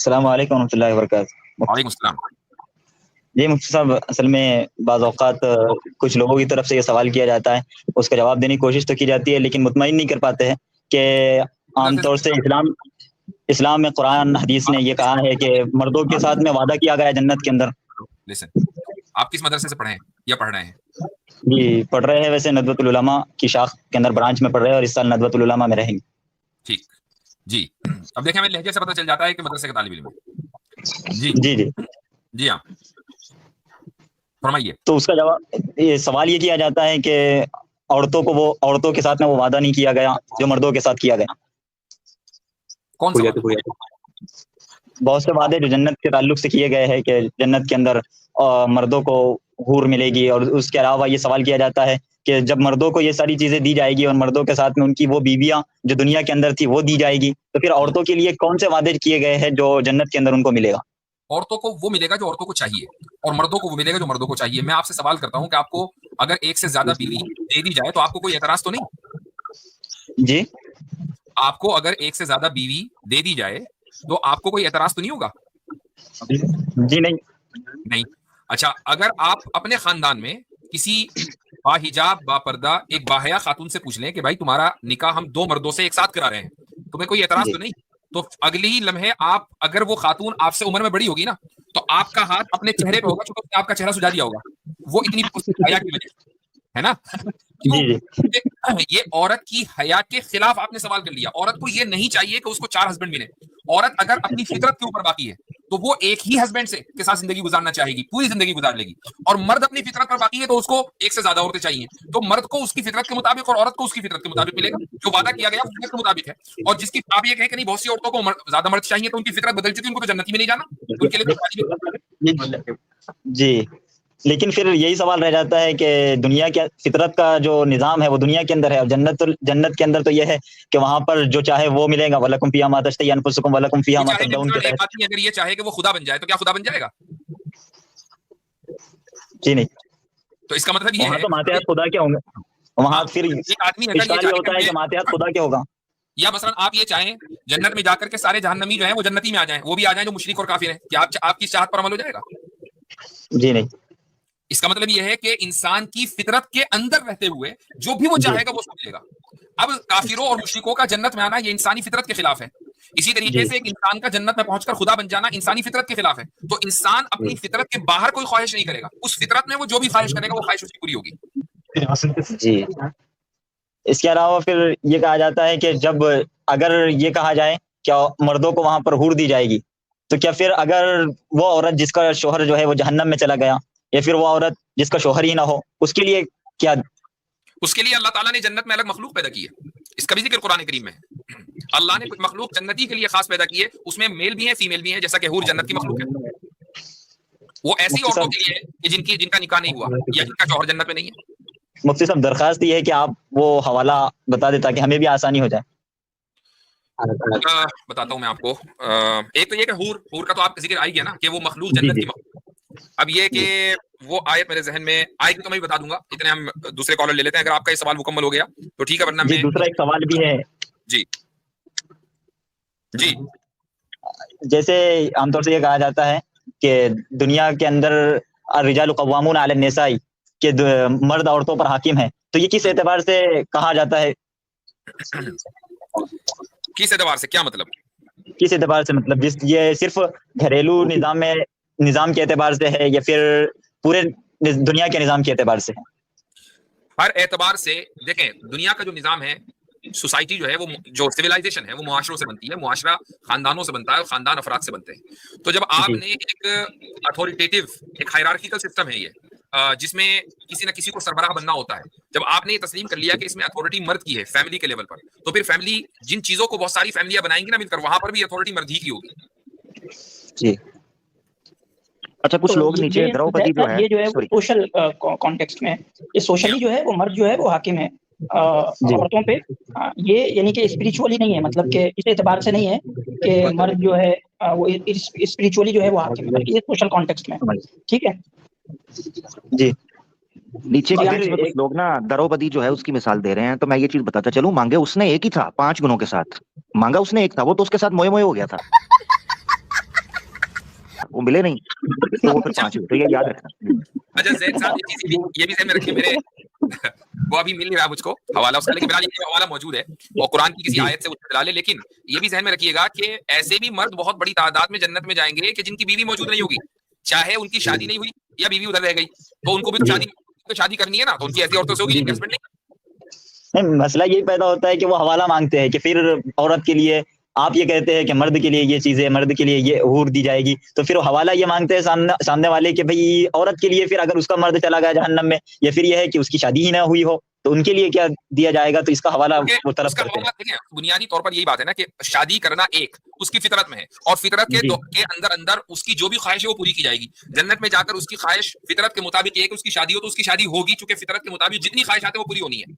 السلام علیکم ورحمۃ اللہ وبرکاتہ۔ وعلیکم السلام۔ جی مفتی صاحب، اصل میں بعض اوقات کچھ لوگوں کی طرف سے یہ سوال کیا جاتا ہے، اس کا جواب دینے کی کوشش تو کی جاتی ہے لیکن مطمئن نہیں کر پاتے ہیں کہ عام طور سے اسلام میں قرآن حدیث نے یہ کہا ہے کہ مردوں کے ساتھ میں وعدہ کیا گیا ہے جنت کے اندر۔ آپ کس مدرسے سے پڑھے ہیں یا پڑھ رہے ہیں؟ جی پڑھ رہے ہیں، ویسے ندوۃ العلماء کی شاخ کے اندر برانچ میں پڑھ رہے ہیں اور اس سال ندوۃ العلماء میں رہیں گے۔ ٹھیک جی، اب دیکھیں ہمیں لہجے سے پتہ چل جاتا ہے کہ مدرسے کا طالب علم ہے۔ جی جی جی جی ہاں فرمائیے۔ تو اس کا جواب، یہ سوال یہ کیا جاتا ہے کہ عورتوں کے ساتھ میں وہ وعدہ نہیں کیا گیا جو مردوں کے ساتھ کیا گیا۔ کون سا؟ بہت سے وعدے جو جنت کے تعلق سے کیے گئے ہیں کہ جنت کے اندر مردوں کو حور ملے گی، اور اس کے علاوہ یہ سوال کیا جاتا ہے کہ جب مردوں کو یہ ساری چیزیں دی جائے گی اور مردوں کے ساتھ میں ان کی وہ بیویاں جو دنیا کے اندر تھی وہ دی جائے گی، تو پھر عورتوں کے لیے کون سے وعدے کیے گئے ہیں جو جنت کے اندر ان کو ملے گا؟ عورتوں کو وہ ملے گا جو عورتوں کو چاہیے، اور مردوں کو وہ ملے گا جو مردوں کو چاہیے۔ میں آپ سے سوال کرتا ہوں کہ آپ کو اگر ایک سے زیادہ بیوی دے دی جائے تو آپ کو کوئی اعتراض تو نہیں؟ جی آپ کو اگر ایک سے زیادہ بیوی دے دی جائے تو آپ کو کوئی اعتراض تو نہیں ہوگا؟ جی نہیں۔ اچھا، اگر آپ اپنے خاندان میں کسی با حجاب با پردہ ایک باحیا خاتون سے پوچھ لیں کہ بھائی تمہارا نکاح ہم 2 مردوں سے ایک ساتھ کرا رہے ہیں، تمہیں کوئی اعتراض تو نہیں؟ تو اگلی ہی لمحے آپ، اگر وہ خاتون آپ سے عمر میں بڑی ہوگی نا، تو آپ کا ہاتھ اپنے چہرے پہ ہوگا، چونکہ آپ کا چہرہ سجا دیا ہوگا، وہ اتنی حیا کی وجہ سے، ہے نا؟ یہ عورت کی حیا کے خلاف آپ نے سوال کر لیا۔ عورت کو یہ نہیں چاہیے کہ اس کو 4 ہسبینڈ ملے۔ عورت اگر اپنی فطرت کے اوپر باقی ہے تو وہ ایک ہی ہسبینڈ سے کے ساتھ زندگی گزارنا چاہے گی، پوری زندگی گزار لے گی۔ اور مرد اپنی فطرت پر باقی ہے تو اس کو ایک سے زیادہ عورتیں چاہیے، تو مرد کو اس کی فطرت کے مطابق اور عورت کو اس کی فطرت کے مطابق ملے گا۔ جو وعدہ کیا گیا وہ فطرت کے مطابق ہے، اور جس کی آپ یہ کہیں کہ نہیں بہت سی عورتوں کو زیادہ مرد چاہیے تو ان کی فطرت بدل چکی، ان کو تو جنتی میں نہیں جانا، ان کے لیے تو جی لیکن پھر یہی سوال رہ جاتا ہے کہ دنیا کے فطرت کا جو نظام ہے وہ دنیا کے اندر ہے، اور جنت کے اندر تو یہ ہے کہ وہاں پر جو چاہے وہ ملے گا، وَلَكُمْ فِيهَا مَا تَشْتَهِي أَنفُسُكُمْ وَلَكُمْ فِيهَا مَا تَدَّعُونَ کے تحت۔ اگر یہ چاہے کہ وہ خدا بن جائے تو کیا خدا بن جائے گا؟ جی نہیں۔ تو اس کا مطلب یہ وہاں ہے تو ماتحت خدا کیا ہوں گے، وہاں پھر ایک آدمی اگر اشکال یہ ہوتا ہے کہ ماتحت خدا کیا ہوگا، یا مثلا آپ یہ چاہیں جنت میں جا کر کے سارے جہنمی جو ہیں وہ جنتی میں آ جائیں، وہ بھی آ جائیں جو مشرک اور کافر ہیں، کیا آپ کی چاہت پر عمل ہو جائے گا؟ جی نہیں۔ اس کا مطلب یہ ہے کہ انسان کی فطرت کے اندر رہتے ہوئے جو بھی وہ چاہے گا وہ سمجھے گا۔ اب کافروں اور مشرکوں کا جنت میں آنا یہ انسانی فطرت کے خلاف ہے، اسی طریقے سے ایک انسان کا جنت میں پہنچ کر خدا بن جانا انسانی فطرت کے خلاف ہے۔ تو انسان اپنی فطرت کے باہر کوئی خواہش نہیں کرے گا، اس فطرت میں وہ جو بھی خواہش کرے گا وہ خواہش اس کی پوری ہوگی۔ جی اس کے علاوہ پھر یہ کہا جاتا ہے کہ جب اگر یہ کہا جائے کہ مردوں کو وہاں پر حور دی جائے گی، تو کیا پھر اگر وہ عورت جس کا شوہر جو ہے وہ جہنم میں چلا گیا، یا پھر وہ عورت جس کا شوہر ہی نہ ہو، اس کے لیے کیا؟ اس کے لیے اللہ تعالیٰ نے جنت میں الگ مخلوق پیدا کی ہے، اس کا بھی ذکر قرآن کریم میں ہے۔ اللہ نے کچھ مخلوق جنتی کے لیے خاص پیدا کی ہے، اس میں میل بھی ہیں فیمیل بھی ہیں، جیسا کہ حور جنت کی مخلوق ہے۔ وہ ایسی عورتوں کے لیے ہے کہ جن کا نکاح نہیں ہوا یا جن کا شوہر جنت میں نہیں ہے۔ مفتی صاحب درخواست یہ ہے کہ آپ وہ حوالہ بتا دیں تاکہ ہمیں بھی آسانی ہو جائے۔ بتاتا ہوں میں آپ کو۔ ایک تو یہ کہ حور کا تو آپ ذکر آئی گیا نا کہ وہ مخلوق جنت کی مخلوق۔ اب یہ کہ وہ آیت میرے ذہن میں آئے گی تو میں بھی بتا دوں گا، اتنے ہم دوسرے کالر لے لیتے ہیں، اگر آپ کا یہ سوال مکمل ہو گیا تو ٹھیک ہے، ورنہ میں دوسرا ایک سوال بھی ہے۔ جی جی جیسے عام طور سے یہ کہا جاتا ہے کہ دنیا کے اندر الرجال قوامون علی النساء، کہ مرد عورتوں پر حاکم ہے، تو یہ کس اعتبار سے کہا جاتا ہے؟ کس اعتبار سے کیا مطلب؟ کس اعتبار سے مطلب یہ صرف گھریلو نظام کے اعتبار سے ہے یا پھر پورے دنیا کے نظام کے اعتبار سے ہے؟ ہر اعتبار سے دیکھیں، دنیا کا جو نظام ہے، سوسائٹی جو ہے، وہ جو سویلائزیشن ہے وہ معاشروں سے بنتی ہے، معاشرہ خاندانوں سے بنتا ہے اور خاندان افراد سے بنتے ہیں۔ تو جب آپ نے ایک اتھارٹیٹیو، ایک ہائرارکیکل سسٹم ہے یہ، جس میں کسی نہ کسی کو سربراہ بننا ہوتا ہے، جب آپ نے یہ تسلیم کر لیا کہ اس میں اتھارٹی مرد کی ہے فیملی کے لیول پر، تو پھر فیملی جن چیزوں کو بہت ساری فیملیاں بنائیں گی نا مل کر، وہاں پر بھی اتھارٹی مرد ہی کی ہوگی۔ جی اچھا، کچھ لوگ نیچے دروپدی جو ہے، یہ جو ہے سوشل کانٹیکسٹ میں، یہ سوشلی جو ہے وہ مرد جو ہے وہ حاکم ہے عورتوں پہ، یہ یعنی کہ اسپریچولی نہیں ہے، مطلب کہ اس اعتبار سے نہیں ہے کہ مرد جو ہے وہ اسپریچولی جو ہے وہ حاکم ہے، یہ سوشل کانٹیکسٹ میں، ٹھیک ہے جی۔ نیچے میں کچھ لوگ نا دروپدی جو ہے اس کی مثال دے رہے ہیں، تو میں یہ چیز بتاتا چلوں، مانگے اس نے ایک ہی تھا 5 گنوں کے ساتھ، مانگا اس نے ایک تھا، وہ تو اس کے ساتھ موئے موئے ہو گیا تھا۔ وہ ملے نہیں تو وہ پھر 5 ہوئے. تو یہ یاد رکھنا. اچھا زید صاحب یہ بھی ذہن میں رکھیے میرے وہ ابھی مل نہیں رہا مجھ کو حوالہ اس کا لیکن بہرحال یہ حوالہ موجود ہے اور قرآن کی کسی آیت سے وہ دلا لے. لیکن یہ بھی ذہن میں رکھیے گا کہ ایسے بھی مرد بہت بڑی تعداد میں جنت میں جائیں گے کہ جن کی بیوی موجود نہیں ہوگی, چاہے ان کی شادی نہیں ہوئی یا بیوی ادھر رہ گئی, تو ان کو بھی شادی کرنی ہے نا, تو ان کی ایسی عورتوں سے ہوگی جن کے ہسبینڈ نہیں. مسئلہ یہی پیدا ہوتا ہے کہ وہ حوالہ مانگتے ہیں کہ پھر عورت کے لیے آپ یہ کہتے ہیں کہ مرد کے لیے یہ چیزیں, مرد کے لیے یہ حور دی جائے گی, تو پھر وہ حوالہ یہ مانگتے ہیں سامنے والے کہ بھئی عورت کے لیے پھر اگر اس کا مرد چلا گیا جہنم میں, یا پھر یہ ہے کہ اس کی شادی ہی نہ ہوئی ہو, تو ان کے لیے کیا دیا جائے گا, تو اس کا حوالہ وہ طرف کرتے ہیں. بنیادی طور پر یہی بات ہے نا کہ شادی کرنا ایک اس کی فطرت میں ہے, اور فطرت کے اندر اس کی جو بھی خواہش ہے وہ پوری کی جائے گی. جنت میں جا کر اس کی خواہش فطرت کے مطابق یہ ہے کہ اس کی شادی ہو, تو اس کی شادی ہوگی, چونکہ فطرت کے مطابق جتنی خواہشات ہیں وہ پوری ہونی ہے.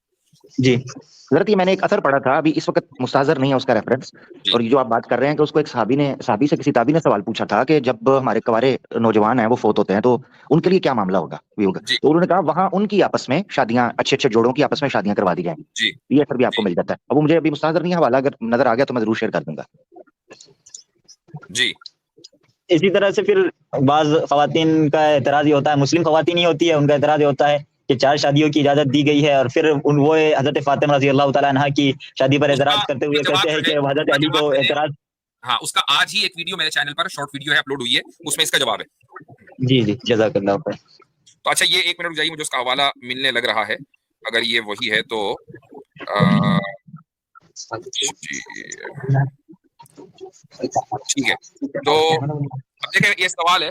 جی حضرت یہ میں نے ایک اثر پڑھا تھا, ابھی اس وقت مستحضر نہیں ہے اس کا ریفرنس, اور یہ جو آپ بات کر رہے ہیں کہ اس کو ایک صحابی سے کسی تابعی نے سوال پوچھا تھا کہ جب ہمارے کنوارے نوجوان ہیں وہ فوت ہوتے ہیں تو ان کے لیے کیا معاملہ ہوگا, تو انہوں نے کہا وہاں ان کی آپس میں شادیاں, اچھے جوڑوں کی آپس میں شادیاں کروا دی جائیں گی. یہ اثر بھی آپ کو مل جاتا ہے. اب وہ مجھے ابھی مستحضر نہیں ہے حوالہ, اگر نظر آ گیا تو میں ضرور شیئر کر دوں گا. جی اسی طرح سے پھر بعض خواتین کا اعتراض یہ ہوتا ہے, مسلم خواتین ہی ہوتی ہے, ان کا اعتراض یہ ہوتا ہے کہ 4 شادیوں کی اجازت دی گئی ہے, اور پھر وہ حضرت فاطمہ رضی اللہ تعالیٰ عنہا کی شادی پر اعتراض کرتے ہوئے کہتے ہیں کہ حضرت علی کو اعتراض. ہاں اس کا آج ہی ایک ویڈیو میرے چینل پر شارٹ ویڈیو ہے اپلوڈ ہوئی ہے, اس میں اس کا جواب ہے. جی جزاک اللہ خیر. تو اچھا یہ 1 منٹ رک جائیے, مجھے اس کا حوالہ ملنے لگ رہا ہے, اگر یہ وہی ہے تو ٹھیک ہے. تو اب دیکھیں یہ سوال ہے,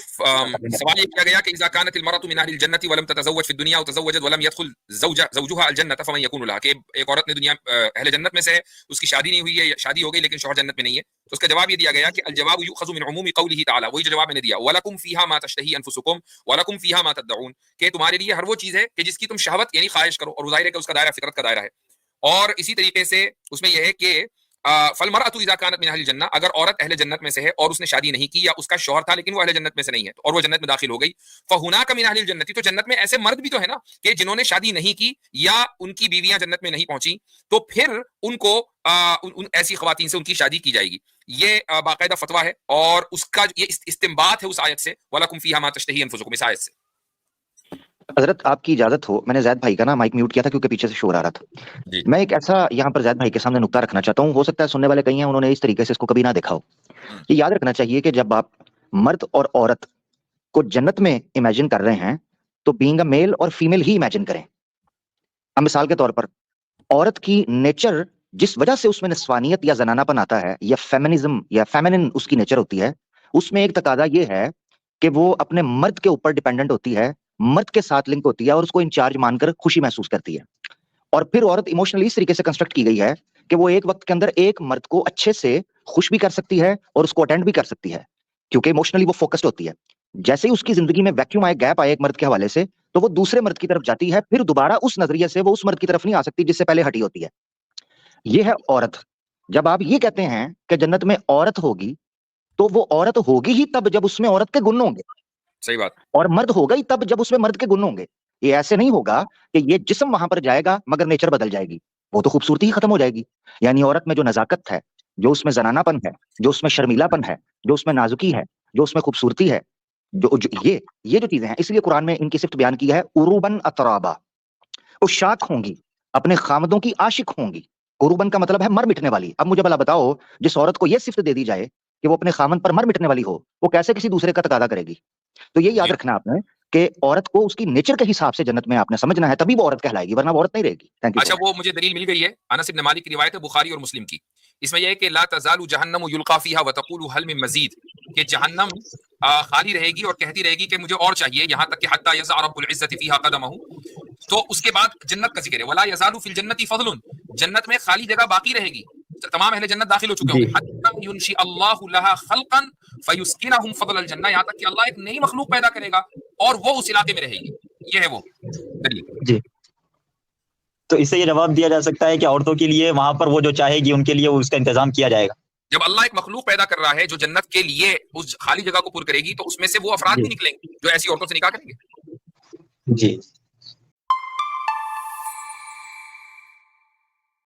سوال یہ کیا گیا کہ اذا كانت المرأة من اهل الجنة ولم تتزوج في الدنيا وتزوجت ولم يدخل زوجها الجنة فمن يكون لها, کہ ایک عورت نے دنیا اہل جنت میں سے ہے, اس کی شادی نہیں ہوئی ہے, شادی ہو گئی لیکن شوہر جنت میں نہیں ہے, تو اس کا جواب یہ دیا گیا کہ الجواب يؤخذ من عموم قوله تعالى, وہی جو جواب میں نے دیا, ولكم فيها ما تشتهي انفسكم ولكم فيها ما تدعون, کہ تمہارے لیے ہر وہ چیز ہے کہ جس کی تم شہوت یعنی خواہش کرو, اور ظاہر ہے کہ اس کا دائرہ فطرت کا دائرہ ہے. اور اسی طریقے سے اس میں یہ ہے کہ فالمرأة اذا كانت من اهل الجنة, اگر عورت اہل جنت میں سے ہے اور اس نے شادی نہیں کی, یا اس کا شوہر تھا لیکن وہ اہل جنت میں سے نہیں ہے اور وہ جنت میں داخل ہو گئی, فهناك من اهل الجنة, تو جنت میں ایسے مرد بھی تو ہے نا کہ جنہوں نے شادی نہیں کی یا ان کی بیویاں جنت میں نہیں پہنچی, تو پھر ان کو ایسی خواتین سے ان کی شادی کی جائے گی. یہ باقاعدہ فتویٰ ہے, اور اس کا یہ استنباط ہے اس آیت سے, وَلَكُمْ فِيهَا مَا تَشْتَهِي أَنفُسُكُمْ, اس آیت سے. حضرت آپ کی اجازت ہو, میں نے زید بھائی کا نا مائک میوٹ کیا تھا کیونکہ پیچھے سے شور آ رہا تھا. میں ایک ایسا یہاں پر زید بھائی کے سامنے نقطہ رکھنا چاہتا ہوں, ہو سکتا ہے سننے والے کہیں ہیں انہوں نے اس طریقے سے اس کو کبھی نہ دیکھا ہو. یہ یاد رکھنا چاہیے کہ جب آپ مرد اور عورت کو جنت میں امیجن کر رہے ہیں تو بینگ اے میل اور فیمیل ہی امیجن کریں. اب مثال کے طور پر عورت کی نیچر جس وجہ سے اس میں نسوانیت یا زنانہ پن آتا ہے, یا فیمنزم یا فیمنن اس کی نیچر ہوتی ہے, اس میں ایک تقاضا یہ ہے کہ وہ اپنے مرد کے اوپر ڈیپینڈنٹ ہوتی ہے, مرد کے ساتھ لنک ہوتی ہے اور اس کو انچارج مان کر خوشی محسوس کرتی ہے. اور پھر عورت ایموشنلی اس طریقے سے کنسٹرکٹ کی گئی ہے کہ وہ ایک وقت کے اندر ایک مرد کو اچھے سے خوش بھی کر سکتی ہے اور اس کو اٹینڈ بھی کر سکتی ہے, کیونکہ ایموشنلی وہ فوکسڈ ہوتی ہے. جیسے ہی اس کی زندگی میں ویکیوم آئے, گیپ آئے ایک مرد کے حوالے سے, تو وہ دوسرے مرد کی طرف جاتی ہے, پھر دوبارہ اس نظریے سے وہ اس مرد کی طرف نہیں آ سکتی جس سے پہلے ہٹی ہوتی ہے. یہ ہے عورت. جب آپ یہ کہتے ہیں کہ جنت میں عورت ہوگی, تو وہ عورت ہوگی ہی تب جب اس میں عورت کے گن ہوں گے. صحیح بات. اور مرد ہوگا ہی تب جب اس میں مرد کے گن ہوں گے. یہ ایسے نہیں ہوگا کہ یہ جسم وہاں پر جائے گا مگر نیچر بدل جائے گی, وہ تو خوبصورتی ہی ختم ہو جائے گی. یعنی عورت میں جو نزاکت ہے, جو اس میں زنانہ پن ہے, جو اس میں شرمیلا پن ہے, جو اس میں نازکی ہے, جو اس میں خوبصورتی ہے, یہ جو چیزیں ہیں, اس لیے قرآن میں ان کی صفت بیان کی ہے, عروبن اترابا, عشاق ہوں گی, اپنے خامدوں کی عاشق ہوں گی. عروبن کا مطلب ہے مر مٹنے والی. اب مجھے بھلا بتاؤ, جس عورت کو یہ صفت دے دی جائے کہ وہ اپنے خامن پر مر مٹنے والی ہو, وہ کیسے کسی دوسرے کا تقاضا کرے گی؟ تو یہ یاد رکھنا آپ نے کہ عورت کو اس کی نیچر کے حساب سے جنت میں آپ نے سمجھنا ہے, تبھی وہ عورت کہلائے گی, ورنہ وہ عورت نہیں رہے گی. اچھا وہ مجھے دلیل مل گئی ہے, انس بن مالک کی روایت ہے بخاری اور مسلم کی. اس میں یہ ہے کہ لا تزال جہنم یلقا فیہا وتقول هل من مزید, کہ جہنم خالی رہے گی اور کہتی رہے گی کہ مجھے اور چاہیے, یہاں تک کہ حتی یضع رب العزت فیہا قدمہ. تو اس کے بعد جنت کا ذکر ہے, ولا یزال فی الجنت فضل, جنت میں خالی جگہ باقی رہے گی, تمام اہل جنت داخل ہو چکے ہوں گے. حتی ینشئ اللہ لها خلقا فیسکنہم فضل الجنہ, یہاں تک کہ اللہ ایک نئی مخلوق پیدا کرے گا اور وہ اس علاقے میں رہے گی. یہ ہے وہ دلیل. جی, تو اس سے یہ جواب دیا جا سکتا ہے کہ عورتوں کے لیے وہاں پر وہ جو چاہے گی ان کے لیے اس کا انتظام کیا جائے گا. جب اللہ ایک مخلوق پیدا کر رہا ہے جو جنت کے لیے اس خالی جگہ کو پر کرے گی, تو اس میں سے وہ افراد بھی نکلیں گے جو ایسی عورتوں سے نکاح کریں گے. جی